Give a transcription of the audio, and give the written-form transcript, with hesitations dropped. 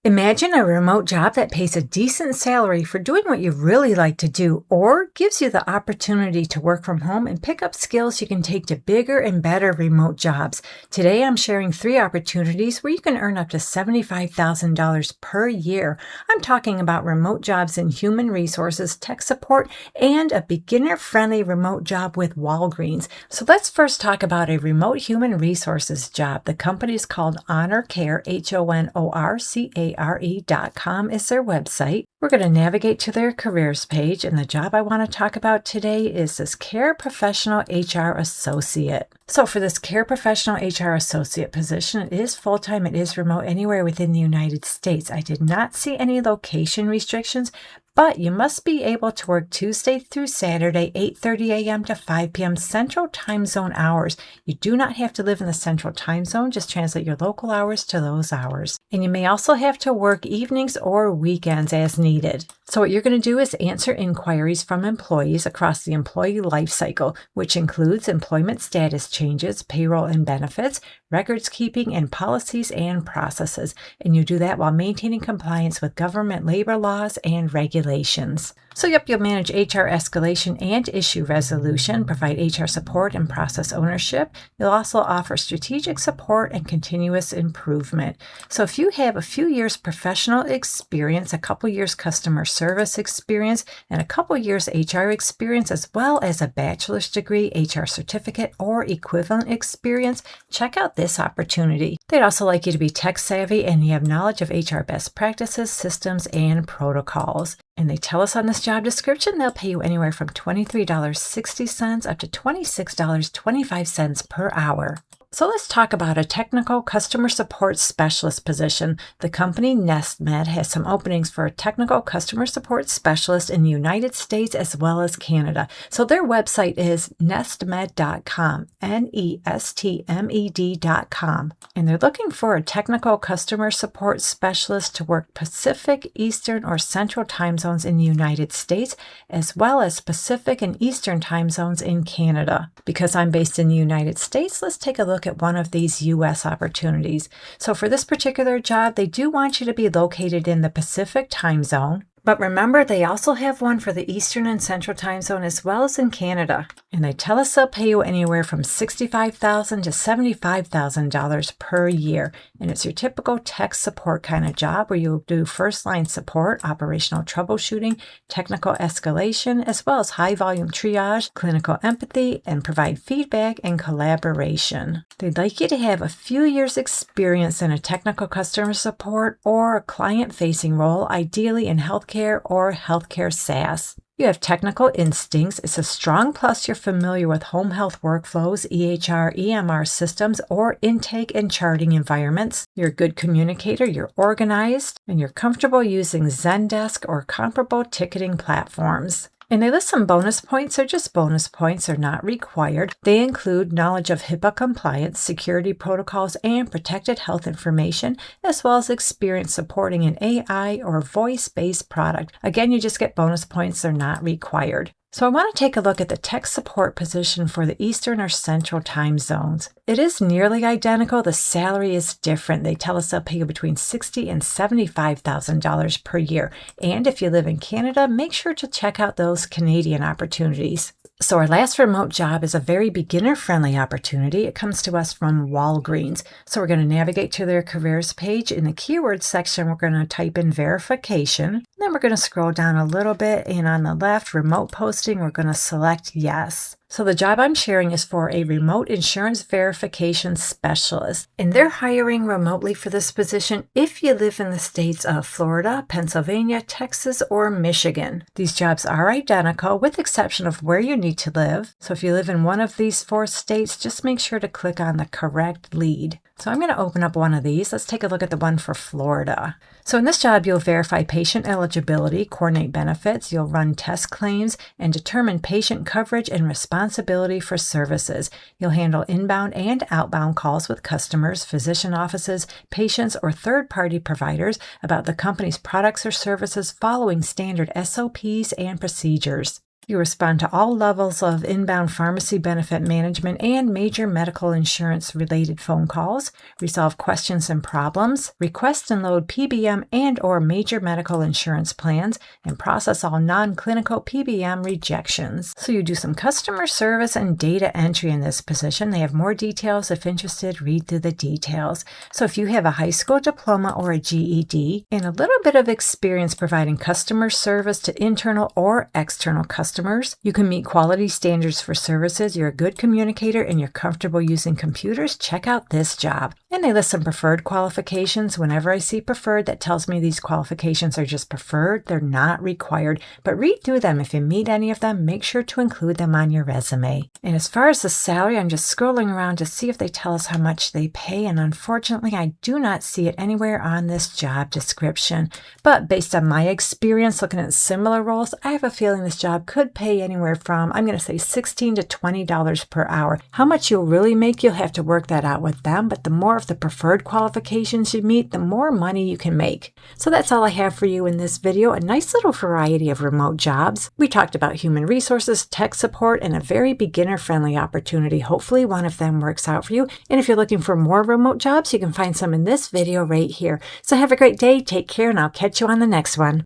Imagine a remote job that pays a decent salary for doing what you really like to do or gives you the opportunity to work from home and pick up skills you can take to bigger and better remote jobs. Today, I'm sharing 3 opportunities where you can earn up to $75,000 per year. I'm talking about remote jobs in human resources, tech support, and a beginner-friendly remote job with Walgreens. So let's first talk about a remote human resources job. The company is called Honor Care, HONORCARE.com is their website. We're going to navigate to their careers page, and the job I want to talk about today is this Care Professional HR Associate. So for this Care Professional HR Associate position, it is full-time, it is remote anywhere within the United States. I did not see any location restrictions, but you must be able to work Tuesday through Saturday, 8:30 a.m. to 5 p.m. Central Time Zone hours. You do not have to live in the Central Time Zone. Just translate your local hours to those hours. And you may also have to work evenings or weekends as needed. So what you're going to do is answer inquiries from employees across the employee life cycle, which includes employment status changes, payroll and benefits, records keeping, and policies and processes. And you do that while maintaining compliance with government labor laws and regulations. So you'll manage HR escalation and issue resolution, provide HR support and process ownership. You'll also offer strategic support and continuous improvement. So if you have a few years professional experience, a couple years customer service experience, and a couple years HR experience, as well as a bachelor's degree, HR certificate, or equivalent experience, check out this opportunity. They'd also like you to be tech savvy and you have knowledge of HR best practices, systems, and protocols. And they tell us on this job description they'll pay you anywhere from $23.60 up to $26.25 per hour. So let's talk about a technical customer support specialist position. The company NestMed has some openings for a technical customer support specialist in the United States as well as Canada. So their website is nestmed.com, NESTMED.com. And they're looking for a technical customer support specialist to work Pacific, Eastern, or Central time zones in the United States, as well as Pacific and Eastern time zones in Canada. Because I'm based in the United States, let's take a look at one of these U.S. opportunities. So for this particular job, they do want you to be located in the Pacific time zone. But remember, they also have one for the Eastern and Central time zone as well as in Canada. And they tell us they'll pay you anywhere from $65,000 to $75,000 per year. And it's your typical tech support kind of job where you'll do first line support, operational troubleshooting, technical escalation, as well as high volume triage, clinical empathy, and provide feedback and collaboration. They'd like you to have a few years experience in a technical customer support or a client facing role, ideally in healthcare or healthcare SaaS. You have technical instincts. It's a strong plus you're familiar with home health workflows, EHR, EMR systems, or intake and charting environments. You're a good communicator, you're organized, and you're comfortable using Zendesk or comparable ticketing platforms. And they list some bonus points. They're just bonus points. They're not required. They include knowledge of HIPAA compliance, security protocols, and protected health information, as well as experience supporting an AI or voice-based product. Again, you just get bonus points. They're not required. So I want to take a look at the tech support position for the Eastern or Central time zones. It is nearly identical. The salary is different. They tell us they'll pay you between $60,000 and $75,000 per year. And if you live in Canada, make sure to check out those Canadian opportunities. So our last remote job is a very beginner-friendly opportunity. It comes to us from Walgreens. So we're going to navigate to their careers page. In the keywords section, we're going to type in verification. Then we're going to scroll down a little bit, and on the left, remote posting, we're going to select yes. So the job I'm sharing is for a remote insurance verification specialist, and they're hiring remotely for this position if you live in the states of Florida, Pennsylvania, Texas, or Michigan. These jobs are identical with exception of where you need to live. So if you live in one of these 4 states, just make sure to click on the correct lead. So I'm going to open up one of these. Let's take a look at the one for Florida. So in this job, you'll verify patient eligibility, coordinate benefits, you'll run test claims, and determine patient coverage and responsibility for services. You'll handle inbound and outbound calls with customers, physician offices, patients, or third-party providers about the company's products or services following standard SOPs and procedures. You respond to all levels of inbound pharmacy benefit management and major medical insurance related phone calls, resolve questions and problems, request and load PBM and or major medical insurance plans, and process all non-clinical PBM rejections. So you do some customer service and data entry in this position. They have more details. If interested, read through the details. So if you have a high school diploma or a GED and a little bit of experience providing customer service to internal or external customers, you can meet quality standards for services, you're a good communicator, and you're comfortable using computers, check out this job. And they list some preferred qualifications. Whenever I see preferred, that tells me these qualifications are just preferred. They're not required, but read through them. If you meet any of them, make sure to include them on your resume. And as far as the salary, I'm just scrolling around to see if they tell us how much they pay, and unfortunately, I do not see it anywhere on this job description. But based on my experience looking at similar roles, I have a feeling this job could pay anywhere from, I'm going to say $16 to $20 per hour. How much you'll really make, you'll have to work that out with them, but the more of the preferred qualifications you meet, the more money you can make. So that's all I have for you in this video, a nice little variety of remote jobs. We talked about human resources, tech support, and a very beginner-friendly opportunity. Hopefully one of them works out for you. And if you're looking for more remote jobs, you can find some in this video right here. So have a great day, take care, and I'll catch you on the next one.